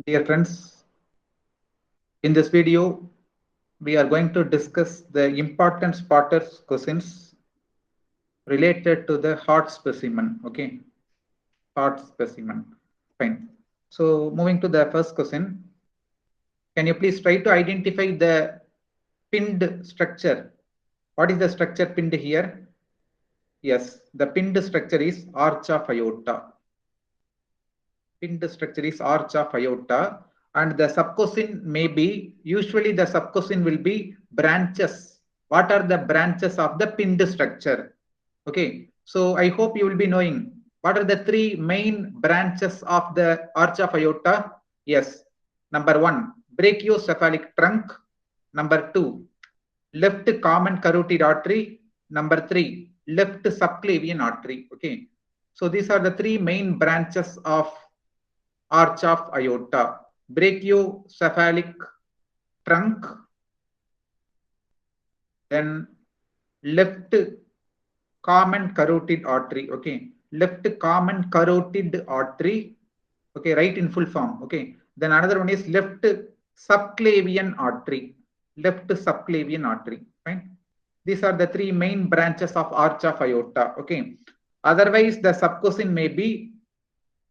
Dear friends, in this video, we are going to discuss the important spotters questions related to the heart specimen. Okay, heart specimen. Fine. So, moving to the first question, can you please try to identify the pinned structure? What is the structure pinned here? Yes, the pinned structure is arch of aorta. Pinned structure is arch of aorta, and the subcosin may be, usually the subcosin will be branches. What are the branches of the pinned structure? Okay, so I hope you will be knowing what are the three main branches of the arch of aorta. Yes, number one, brachiocephalic trunk. Number two, left common carotid artery. Number three, left subclavian artery. Okay, so these are the three main branches of arch of aorta: brachiocephalic trunk, then left common carotid artery. Okay, left common carotid artery. Okay, right in full form. Okay, then another one is left subclavian artery. Left subclavian artery. Fine. These are the three main branches of arch of aorta. Okay. Otherwise, the subcosin may be,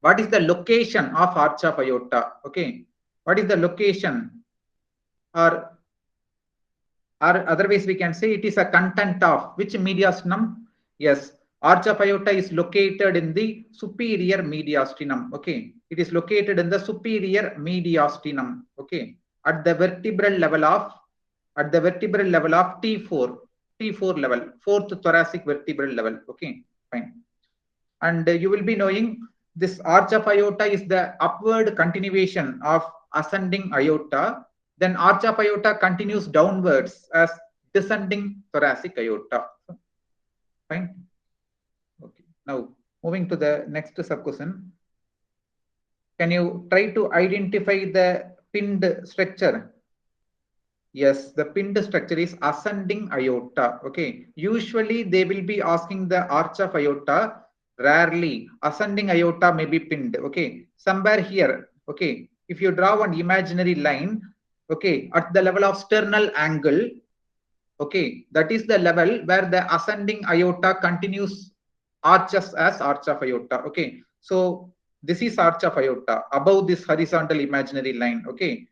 what is the location of arch of aorta? Okay, what is the location, or otherwise we can say it is a content of which mediastinum? Yes, arch of aorta is located in the superior mediastinum. Okay, it is located in the superior mediastinum. Okay, at the vertebral level of T4 level, fourth thoracic vertebral level. Okay, fine. And you will be knowing this arch of aorta is the upward continuation of ascending aorta. Then arch of aorta continues downwards as descending thoracic aorta. Fine. Okay. Now moving to the next subquestion. Can you try to identify the pinned structure? Yes, the pinned structure is ascending aorta. Okay. Usually they will be asking the arch of aorta. Rarely ascending aorta may be pinned. Okay. Somewhere here. Okay. If you draw one imaginary line, okay, at the level of sternal angle, okay, that is the level where the ascending aorta continues arches as arch of aorta. Okay. So this is arch of aorta above this horizontal imaginary line. Okay.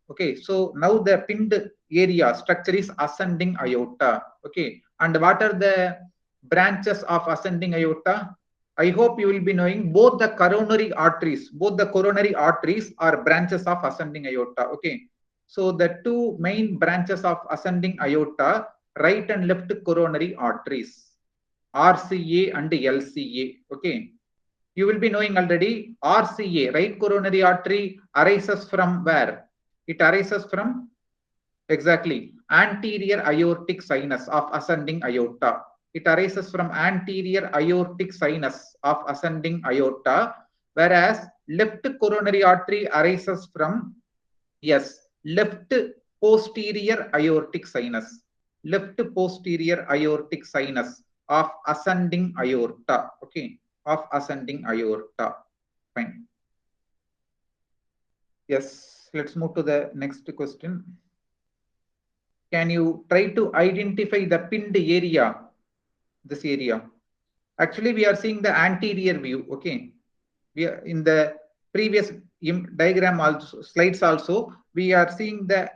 Okay, so now the pinned area structure is ascending aorta. Okay, and what are the branches of ascending aorta? I hope you will be knowing both the coronary arteries. Both the coronary arteries are branches of ascending aorta. Okay, so the two main branches of ascending aorta, right and left coronary arteries, RCA and LCA. Okay, you will be knowing already RCA, right coronary artery, arises from where? It arises from exactly anterior aortic sinus of ascending aorta. It arises from anterior aortic sinus of ascending aorta, whereas left coronary artery arises from, yes, left posterior aortic sinus. Left posterior aortic sinus of ascending aorta. Okay, of ascending aorta. Fine. Yes, let's move to the next question. Can you try to identify the pinned area? This area. Actually, we are seeing the anterior view. Okay, we are in the previous diagram also, slides also, we have seen the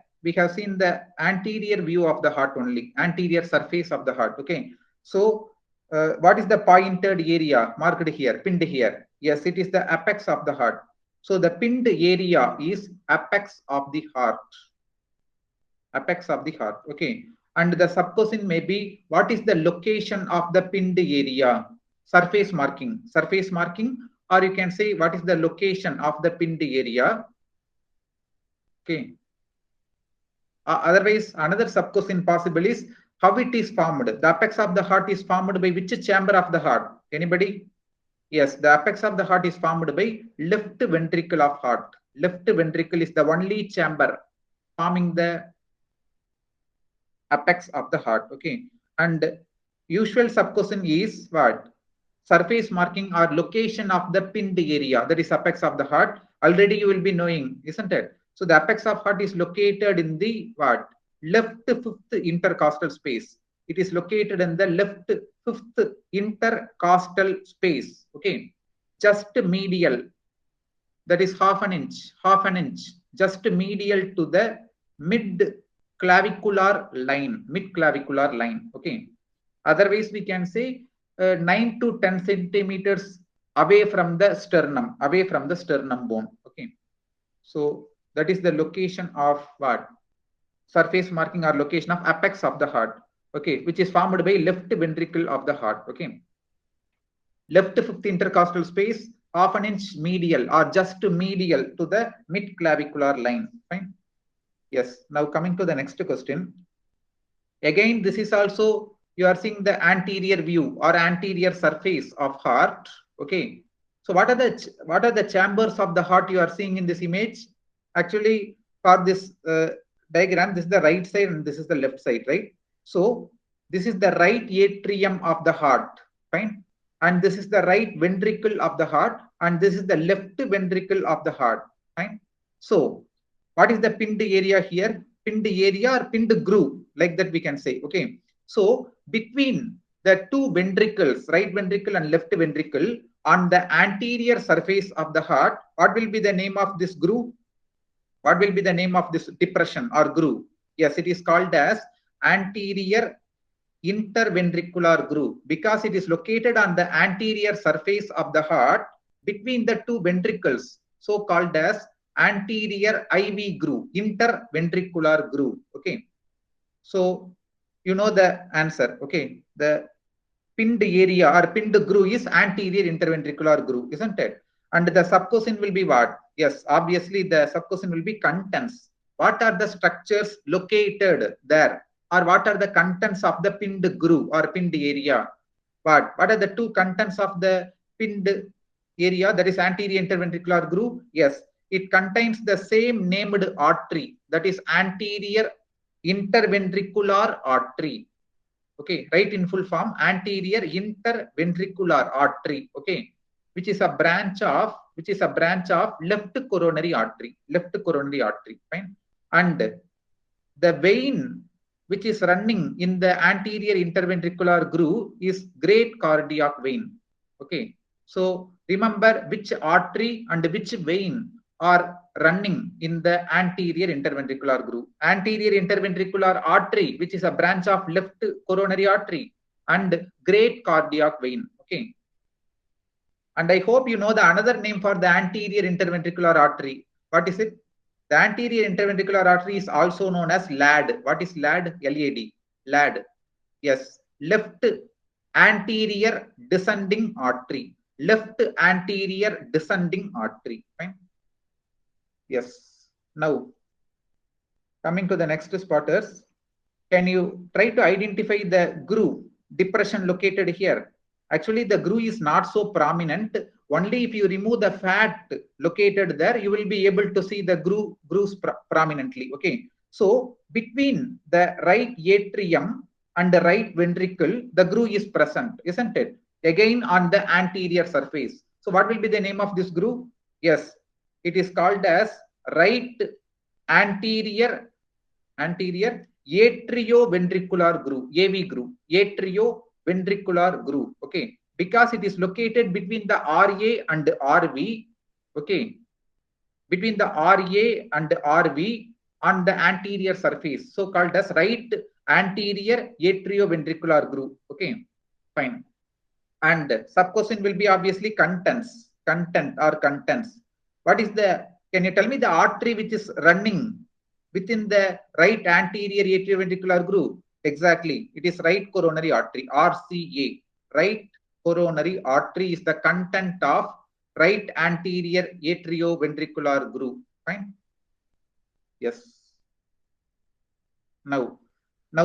anterior view of the heart only, anterior surface of the heart. Okay, so what is the pointed area marked here, pinned here? Yes, it is the apex of the heart. So the pinned area is apex of the heart. Apex of the heart. Okay, and the subquestion may be, what is the location of the pinned area? Surface marking, or you can say what is the location of the pinned area. Okay, otherwise another subquestion possible is how it is formed. The apex of the heart is formed by which chamber of the heart? Anybody? Yes, the apex of the heart is formed by left ventricle of heart. Left ventricle is the only chamber forming the apex of the heart. Okay, and usual subquestion is what? surface marking or location of the pinned area, that is apex of the heart. Already you will be knowing, isn't it? So the apex of heart is located in the what? Left fifth intercostal space. It is located in the left fifth intercostal space. Okay, just medial. That is half an inch, just medial to the mid clavicular line. Okay. Otherwise, we can say 9 to 10 centimeters away from the sternum bone. Okay. So that is the location of what? Surface marking or location of apex of the heart. Okay, which is formed by left ventricle of the heart. Okay. Left fifth intercostal space, half an inch medial or just medial to the mid clavicular line. Fine. Yes. Now coming to the next question. Again, this is also, you are seeing the anterior view or anterior surface of heart. Okay. So what are the chambers of the heart you are seeing in this image? Actually, for this diagram, this is the right side and this is the left side, right? So this is the right atrium of the heart. Fine. And this is the right ventricle of the heart, and this is the left ventricle of the heart. Fine. So what is the pinned area here? Pinned area or pinned groove, like that we can say. Okay. So between the two ventricles, right ventricle and left ventricle, on the anterior surface of the heart, what will be the name of this groove? What will be the name of this depression or groove? Yes, it is called as anterior interventricular groove, because it is located on the anterior surface of the heart between the two ventricles, so called as anterior IV groove, interventricular groove. Okay. So you know the answer. Okay. The pinned area or pinned groove is anterior interventricular groove, isn't it? And the subquestion will be what? Yes, obviously the subquestion will be contents. What are the structures located there? Or what are the contents of the pinned groove or pinned area? What are the two contents of the pinned area, that is anterior interventricular groove? Yes, it contains the same named artery, that is anterior interventricular artery. Okay, right in full form, anterior interventricular artery. Okay, which is a branch of left coronary artery. Fine. And the vein which is running in the anterior interventricular groove is great cardiac vein. Okay. So remember which artery and which vein are running in the anterior interventricular groove. Anterior interventricular artery, which is a branch of left coronary artery, and great cardiac vein. Okay. And I hope you know the another name for the anterior interventricular artery. What is it? The anterior interventricular artery is also known as LAD. What is LAD? L-A-D. LAD. Yes. Left anterior descending artery. Left anterior descending artery. Fine. Yes. Now, coming to the next spotters, can you try to identify the groove depression located here? Actually, the groove is not so prominent. Only if you remove the fat located there, you will be able to see the grooves prominently. Okay. So between the right atrium and the right ventricle, the groove is present, isn't it? Again on the anterior surface. So what will be the name of this groove? Yes, it is called as right anterior atrioventricular groove, AV groove, atrioventricular groove. Okay, because it is located between the RA and RV. Okay, between the RA and RV on the anterior surface, so called as right anterior atrioventricular groove. Okay, fine. And subquestion will be obviously content. What is the? Can you tell me the artery which is running within the right anterior atrioventricular groove? Exactly, it is right coronary artery, RCA. Right coronary artery is the content of right anterior atrioventricular groove. Fine. Yes. Now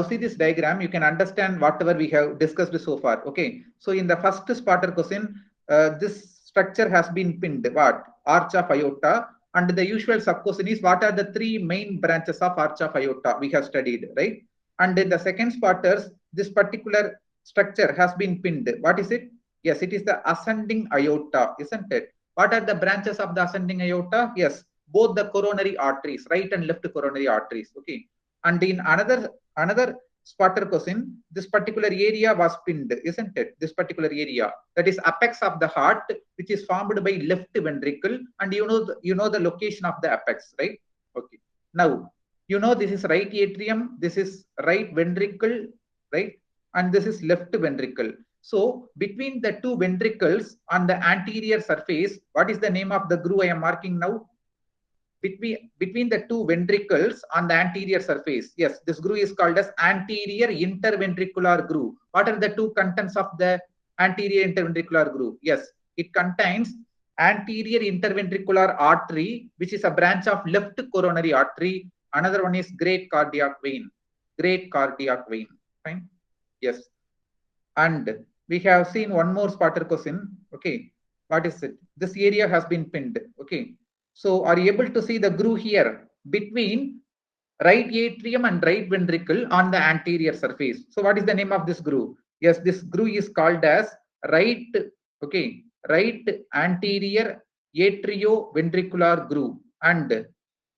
see this diagram, you can understand whatever we have discussed so far. Okay. So in the first spotter question, this structure has been pinned. What? Arch of aorta. And the usual subquestion is what are the three main branches of arch of aorta we have studied, right? And in the second spotters, this particular structure has been pinned. What is it? Yes, it is the ascending aorta, isn't it? What are the branches of the ascending aorta? Yes, both the coronary arteries, right and left coronary arteries. Okay. And in another spotter question, this particular area was pinned, isn't it? This particular area, that is apex of the heart, which is formed by left ventricle, and you know the location of the apex, right? Okay. Now you know this is right atrium, this is right ventricle, right, and this is left ventricle. So between the two ventricles on the anterior surface, what is the name of the groove I am marking now? Between the two ventricles on the anterior surface. Yes, this groove is called as anterior interventricular groove. What are the two contents of the anterior interventricular groove? Yes, it contains anterior interventricular artery, which is a branch of left coronary artery. Another one is great cardiac vein. Great cardiac vein. Fine. Yes. And we have seen one more spotter question. Okay. What is it? This area has been pinned. Okay. So are you able to see the groove here between right atrium and right ventricle on the anterior surface? So what is the name of this groove? Yes, this groove is called as right, okay, right anterior atrioventricular groove. And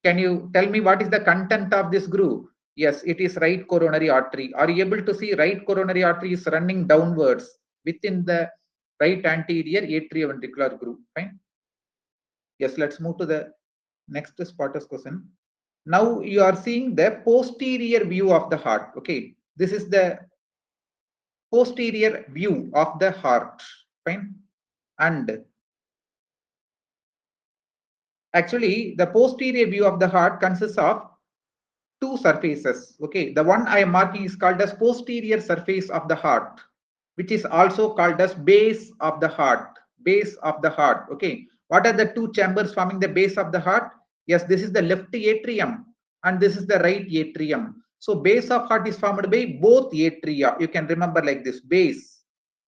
can you tell me what is the content of this groove? Yes, it is right coronary artery. Are you able to see right coronary artery is running downwards within the right anterior atrioventricular groove? Fine. Yes, let's move to the next spotters question. Now you are seeing the posterior view of the heart. Okay, this is the posterior view of the heart. Fine. And actually, the posterior view of the heart consists of two surfaces. Okay, the one I am marking is called as posterior surface of the heart, which is also called as base of the heart. Base of the heart. Okay, what are the two chambers forming the base of the heart? Yes, this is the left atrium and this is the right atrium. So base of heart is formed by both atria. You can remember like this: base,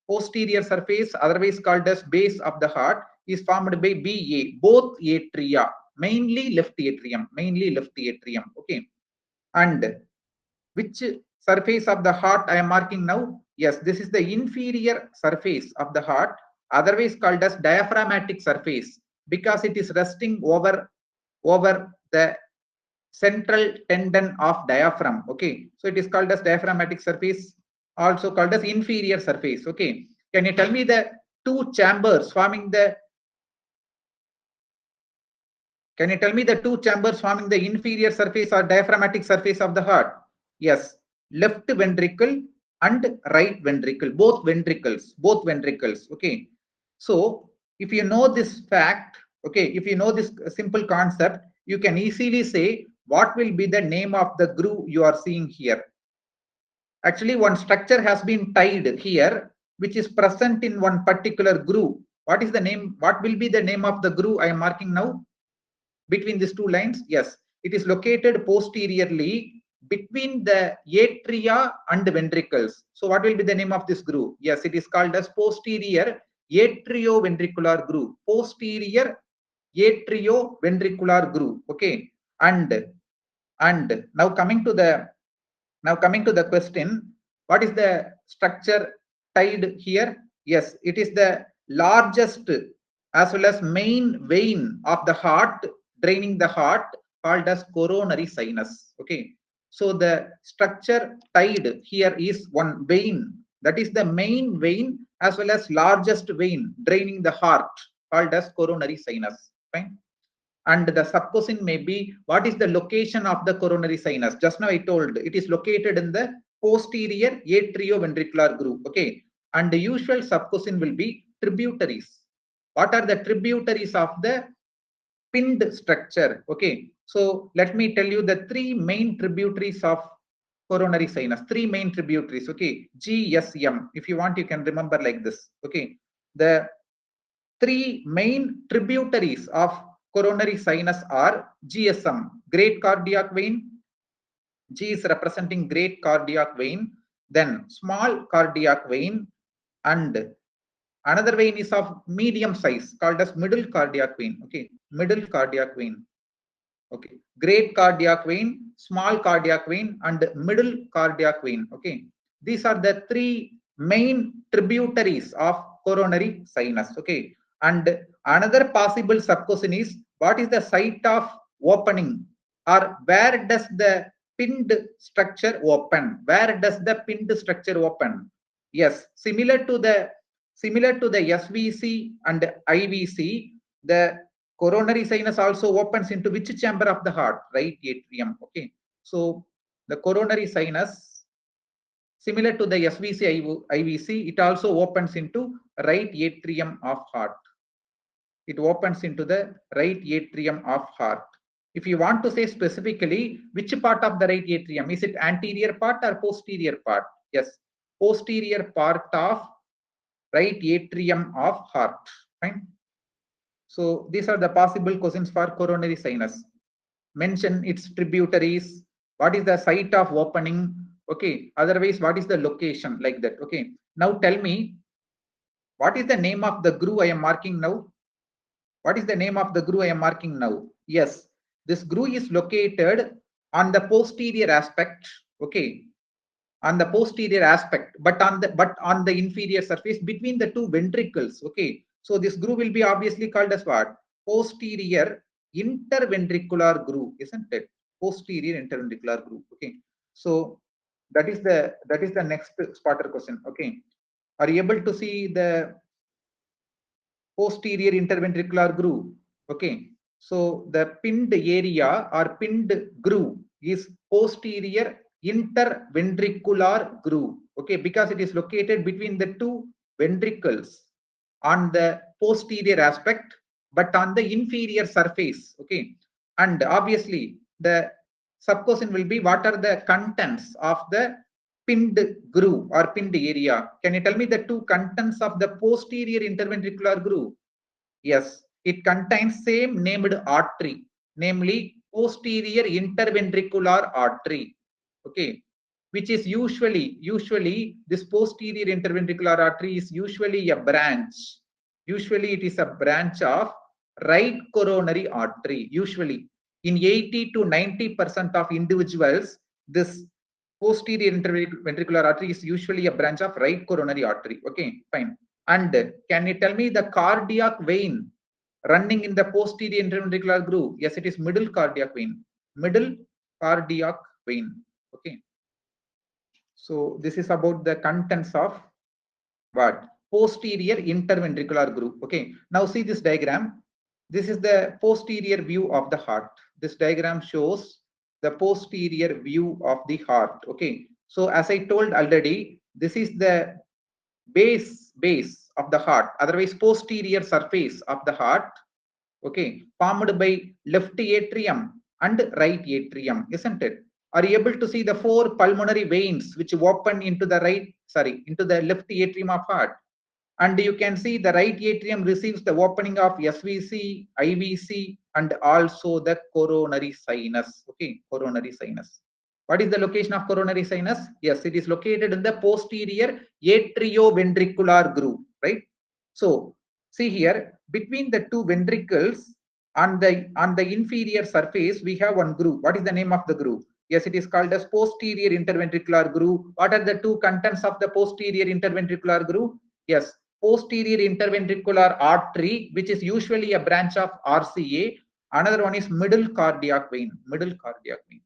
posterior surface, otherwise called as base of the heart, is formed by BA, both atria, mainly left atrium, Okay. And which surface of the heart I am marking now? Yes, this is the inferior surface of the heart, otherwise called as diaphragmatic surface, because it is resting over the central tendon of diaphragm. Okay, so it is called as diaphragmatic surface, also called as inferior surface. Okay, can you tell me the two chambers forming the inferior surface or diaphragmatic surface of the heart? Yes, left ventricle and right ventricle, both ventricles. Okay, so if you know this fact, okay, if you know this simple concept, you can easily say what will be the name of the groove you are seeing here. Actually, one structure has been tied here, which is present in one particular groove. What is the name? What will be the name of the groove I am marking now? Between these two lines? Yes, it is located posteriorly between the atria and the ventricles. So what will be the name of this groove? Yes, it is called as posterior atrioventricular groove. Posterior atrioventricular groove. Okay, and now coming to the question, what is the structure tied here? Yes, it is the largest as well as main vein of the heart, draining the heart, called as coronary sinus. Okay, so the structure tied here is one vein, that is the main vein as well as largest vein draining the heart, called as coronary sinus. Fine. And the sub question may be, what is the location of the coronary sinus? Just now I told it is located in the posterior atrioventricular groove. Okay, and the usual sub question will be tributaries. What are the tributaries of the pinned structure? Okay, so let me tell you the three main tributaries of coronary sinus. Three main tributaries. Okay, GSM. If you want, you can remember like this. Okay, the three main tributaries of coronary sinus are GSM, great cardiac vein. G is representing great cardiac vein, then small cardiac vein, and another vein is of medium size called as middle cardiac vein. Okay, middle cardiac vein. Okay, great cardiac vein, small cardiac vein, and middle cardiac vein. Okay, these are the three main tributaries of coronary sinus. Okay. And another possible subquestion is, what is the site of opening, or where does the pinned structure open? Where does the pinned structure open? Yes, similar to the SVC and IVC, the coronary sinus also opens into which chamber of the heart? Right atrium. Okay. So the coronary sinus, similar to the SVC IVC, it also opens into right atrium of heart. It opens into the right atrium of heart. If you want to say specifically which part of the right atrium, is it anterior part or posterior part? Yes, posterior part of right atrium of heart. Fine. So these are the possible questions for coronary sinus. Mention its tributaries. What is the site of opening? Okay. Otherwise, what is the location, like that? Okay. Now tell me, what is the name of the groove I am marking now? What is the name of the groove I am marking now? Yes, this groove is located on the posterior aspect. Okay, on the posterior aspect, but on the inferior surface between the two ventricles. Okay, so this groove will be obviously called as what? Posterior interventricular groove, isn't it? Posterior interventricular groove. Okay, so that is the next spotter question. Okay, are you able to see the posterior interventricular groove? Okay, so the pinned area or pinned groove is posterior interventricular groove. Okay, because it is located between the two ventricles on the posterior aspect, but on the inferior surface. Okay, and obviously the subquestion will be, what are the contents of the pinned groove or pinned area? Can you tell me the two contents of the posterior interventricular groove? Yes, it contains same named artery, namely posterior interventricular artery. Okay, which is usually this posterior interventricular artery is usually a branch. Usually it is a branch of right coronary artery. Usually in 80 to 90% of individuals, this posterior interventricular artery is usually a branch of right coronary artery. Okay, fine. And can you tell me the cardiac vein running in the posterior interventricular groove? Yes, it is middle cardiac vein. Middle cardiac vein. Okay. So this is about the contents of what? Posterior interventricular groove. Okay. Now see this diagram. This is the posterior view of the heart. This diagram shows the posterior view of the heart. Okay. So as I told already, this is the base of the heart, otherwise posterior surface of the heart. Okay, formed by left atrium and right atrium, isn't it? Are you able to see the four pulmonary veins which open into the left atrium of heart? And you can see the right atrium receives the opening of SVC, IVC, and also the coronary sinus. Okay, coronary sinus. What is the location of coronary sinus? Yes, it is located in the posterior atrioventricular groove, right? So see here, between the two ventricles on the inferior surface, we have one groove. What is the name of the groove? Yes, it is called as posterior interventricular groove. What are the two contents of the posterior interventricular groove? Yes, posterior interventricular artery, which is usually a branch of RCA. Another one is middle cardiac vein. Middle cardiac vein.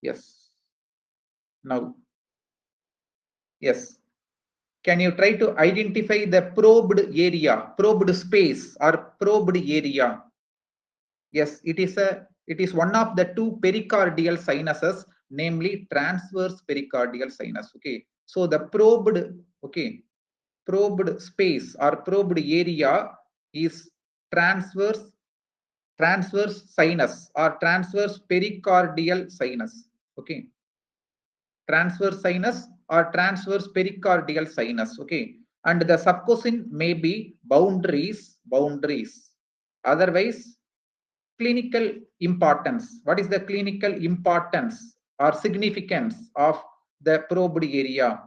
Yes. Now, yes. Can you try to identify the probed area, probed space, or probed area? Yes, it is one of the two pericardial sinuses, namely transverse pericardial sinus. Okay. So the probed space or probed area is transverse sinus or transverse pericardial sinus. Okay, transverse sinus or transverse pericardial sinus. Okay, and the subquestion may be boundaries. Otherwise, clinical importance. What is the clinical importance or significance of the probed area?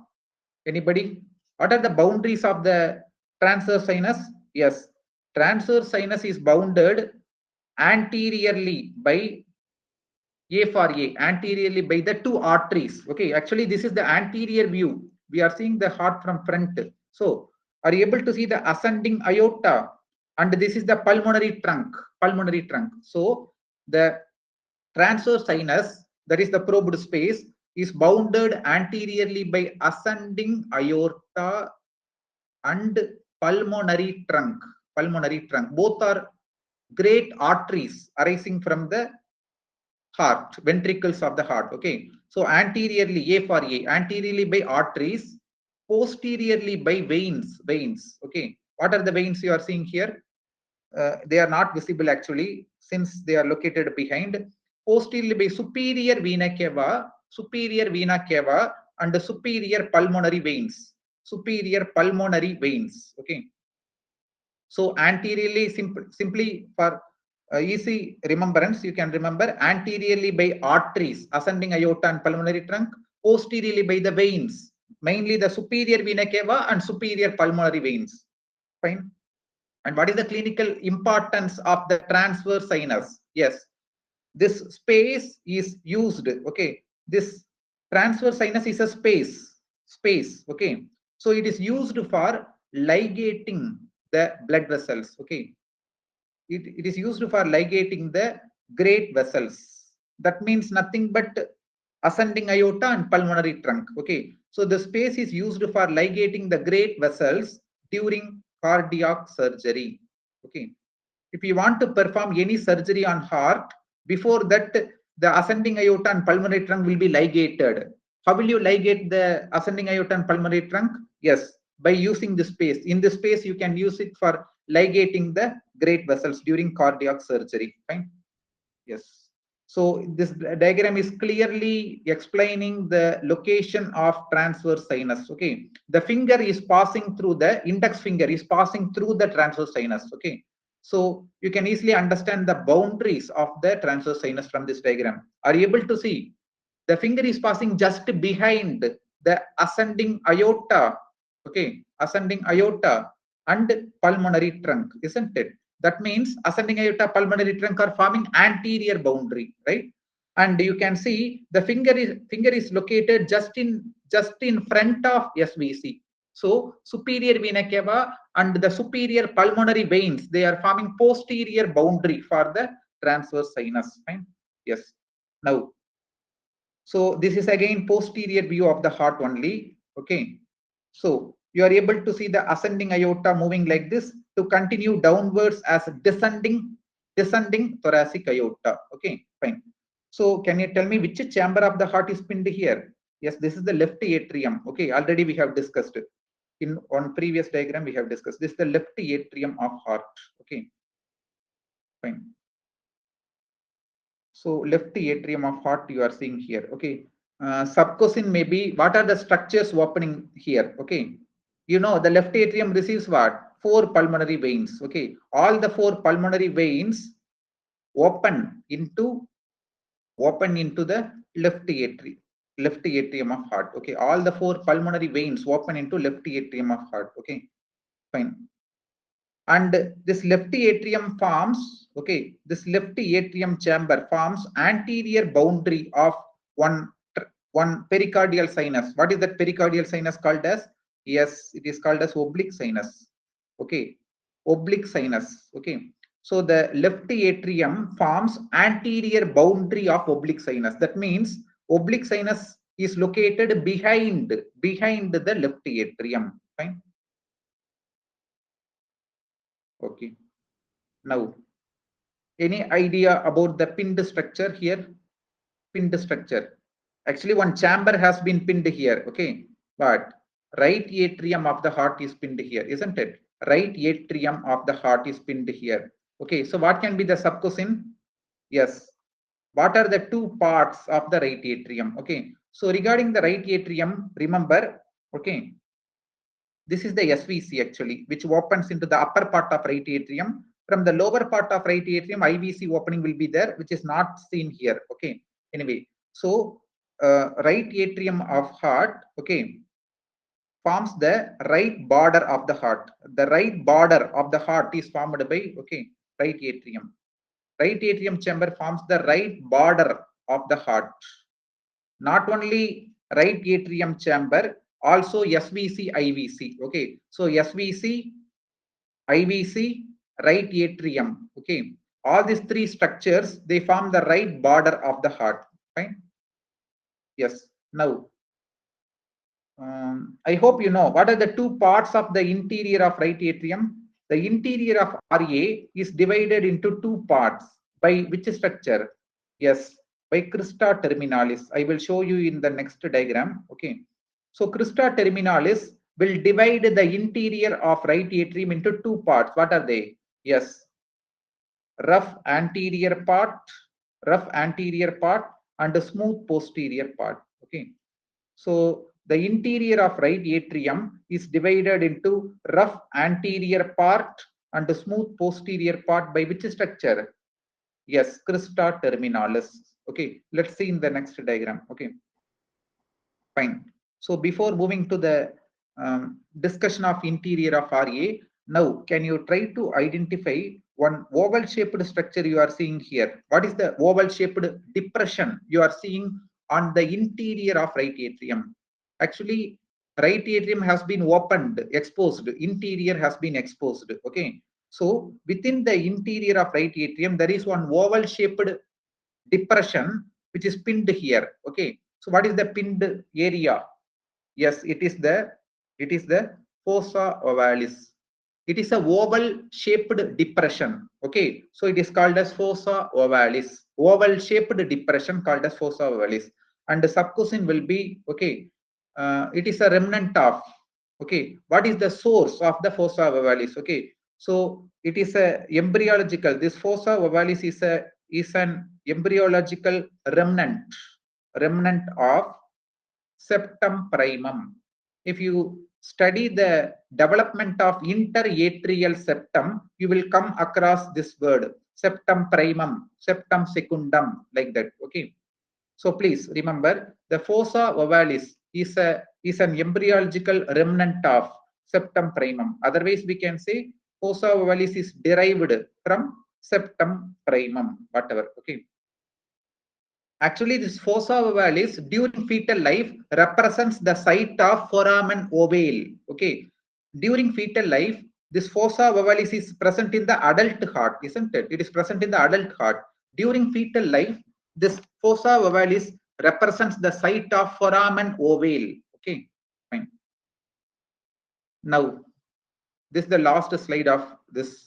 Anybody? What are the boundaries of the transverse sinus? Yes, transverse sinus is bounded anteriorly by anteriorly by the two arteries. Okay, actually this is the anterior view. We are seeing the heart from front. So Are you able to see the ascending aorta? And this is the pulmonary trunk. So the transverse sinus, that is the probed space, is bounded anteriorly by ascending aorta and pulmonary trunk. Both are great arteries arising from the heart, ventricles of the heart. Okay, so anteriorly, A for A, anteriorly by arteries, posteriorly by veins. Okay, what are the veins you are seeing here? They are not visible actually, since they are located behind. Posteriorly by superior vena cava, and the superior pulmonary veins. Okay, so anteriorly, simply for easy remembrance, you can remember anteriorly by arteries, ascending aorta and pulmonary trunk, posteriorly by the veins, mainly the superior vena cava and superior pulmonary veins. Fine. And what is the clinical importance of the transverse sinus? Yes, this space is used. Okay, this transverse sinus is a space. Okay, so it is used for ligating the blood vessels. Okay, it is used for ligating the great vessels. That means nothing but ascending aorta and pulmonary trunk. Okay, so the space is used for ligating the great vessels during cardiac surgery. Okay, if you want to perform any surgery on heart, before that the ascending aorta and pulmonary trunk will be ligated. How will you ligate the ascending aorta and pulmonary trunk? Yes, by using the space. In this space, you can use it for ligating the great vessels during cardiac surgery. Fine. Yes. So this diagram is clearly explaining the location of transverse sinus. Okay. The finger is passing through, the index finger is passing through the transverse sinus. Okay. So you can easily understand the boundaries of the transverse sinus from this diagram. Are you able to see? The finger is passing just behind the ascending aorta. Okay. Ascending aorta and pulmonary trunk, isn't it? That means ascending aorta, pulmonary trunk are forming anterior boundary, right? And you can see the finger is located just in front of SVC. So superior vena cava and the superior pulmonary veins, they are forming posterior boundary for the transverse sinus. Fine. Yes. Now, so this is again posterior view of the heart only. Okay. So you are able to see the ascending aorta moving like this to continue downwards as descending thoracic aorta. Okay, fine. So can you tell me which chamber of the heart is pinned here? Yes, this is the left atrium. Okay, already we have discussed it. In on previous diagram we have discussed. This is the left atrium of heart. Okay, fine. So left atrium of heart you are seeing here. Okay, subcosin maybe. What are the structures opening here? Okay, you know the left atrium receives what? 4 pulmonary veins. Okay, all the 4 pulmonary veins open into the left atrium of heart. Okay, all the 4 pulmonary veins open into left atrium of heart. Okay, fine. And this left atrium forms, okay, this left atrium chamber forms anterior boundary of one pericardial sinus. What is that pericardial sinus called as? Yes, it is called as oblique sinus. Okay, oblique sinus. Okay, so the left atrium forms anterior boundary of oblique sinus. That means oblique sinus is located behind the left atrium. Fine. Okay. Now, any idea about the pinned structure here? Pinned structure. Actually, one chamber has been pinned here. Okay, but right atrium of the heart is pinned here, isn't it? Right atrium of the heart is pinned here. Okay, so what can be the subcosin? Yes. What are the 2 parts of the right atrium? Okay, so regarding the right atrium, remember, okay, this is the SVC actually, which opens into the upper part of right atrium. From the lower part of right atrium, IVC opening will be there, which is not seen here. Okay, anyway, so right atrium of heart, okay, forms the right border of the heart. The right border of the heart is formed by, okay, right atrium. Right atrium chamber forms the right border of the heart. Not only right atrium chamber, also SVC, IVC. Okay, so SVC, IVC, right atrium. Okay, all these three structures, they form the right border of the heart. Fine. Yes. Now, I hope you know what are the two parts of the interior of right atrium. The interior of RA is divided into two parts by which structure? Yes, by crista terminalis. I will show you in the next diagram. Okay. So crista terminalis will divide the interior of right atrium into two parts. What are they? Yes, rough anterior part and a smooth posterior part. Okay. So the interior of right atrium is divided into rough anterior part and smooth posterior part by which structure? Yes, crista terminalis. Okay, let's see in the next diagram. Okay, fine. So before moving to the discussion of interior of RA, now can you try to identify one oval shaped structure you are seeing here? What is the oval shaped depression you are seeing on the interior of right atrium? Actually, right atrium has been opened, exposed, interior has been exposed. Okay, so within the interior of right atrium, there is one oval shaped depression which is pinned here. Okay, so what is the pinned area? Yes, it is the fossa ovalis. It is a oval shaped depression. Okay, so it is called as fossa ovalis. Oval shaped depression called as fossa ovalis. And the subcousin will be, okay, it is a remnant of, okay, what is the source of the fossa ovalis? Okay, so it is a embryological, this fossa ovalis is an embryological remnant of septum primum. If you study the development of interatrial septum, you will come across this word, septum primum, septum secundum, like that. Okay. So please remember, the fossa ovalis is an embryological remnant of septum primum. Otherwise, we can say fossa ovalis is derived from septum primum, whatever. Okay. Actually, this fossa ovalis during fetal life represents the site of foramen ovale. Okay, during fetal life, this fossa ovalis is present in the adult heart, isn't it? It is present in the adult heart. During fetal life, this fossa ovalis represents the site of foramen ovale. Okay, fine. Now, this is the last slide of this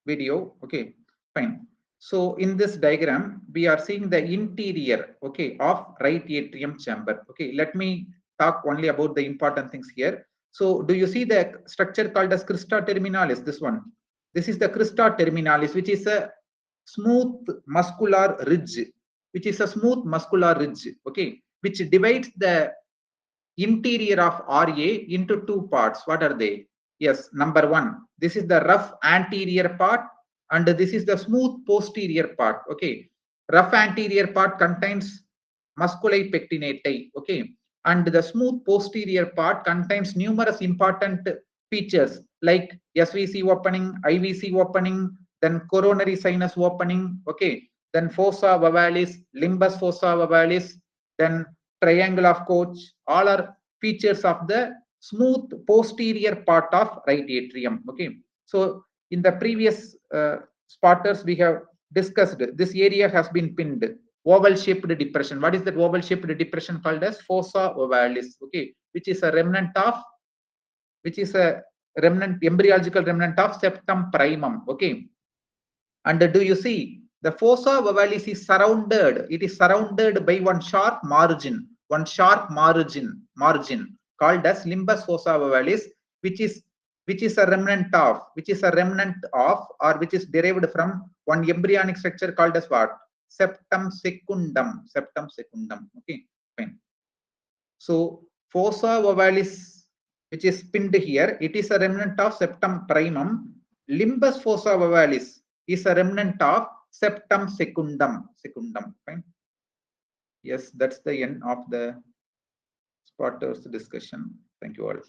video. Okay, fine. So in this diagram, we are seeing the interior, okay, of right atrium chamber. Okay, let me talk only about the important things here. So do you see the structure called as crista terminalis? This one. This is the crista terminalis, which is a smooth muscular ridge, okay, which divides the interior of RA into two parts. What are they? Yes, number one, this is the rough anterior part and this is the smooth posterior part. Okay, rough anterior part contains musculi pectinati. Okay, and the smooth posterior part contains numerous important features like SVC opening, IVC opening, then coronary sinus opening. Okay, then fossa ovalis, limbus fossa ovalis, then triangle of Koch, all are features of the smooth posterior part of right atrium. Okay, so in the previous spotters we have discussed, this area has been pinned, oval shaped depression. What is that oval shaped depression called as? Fossa ovalis. Okay, which is a embryological remnant of septum primum. Okay, and do you see the fossa ovalis is surrounded? It is surrounded by one sharp margin called as limbus fossa ovalis, which is a remnant of, or which is derived from one embryonic structure called as what? Septum secundum. Okay, fine. So fossa ovalis, which is pinned here, it is a remnant of septum primum. Limbus fossa ovalis is a remnant of septum secundum. Fine. Yes, that's the end of the spotters discussion. Thank you all.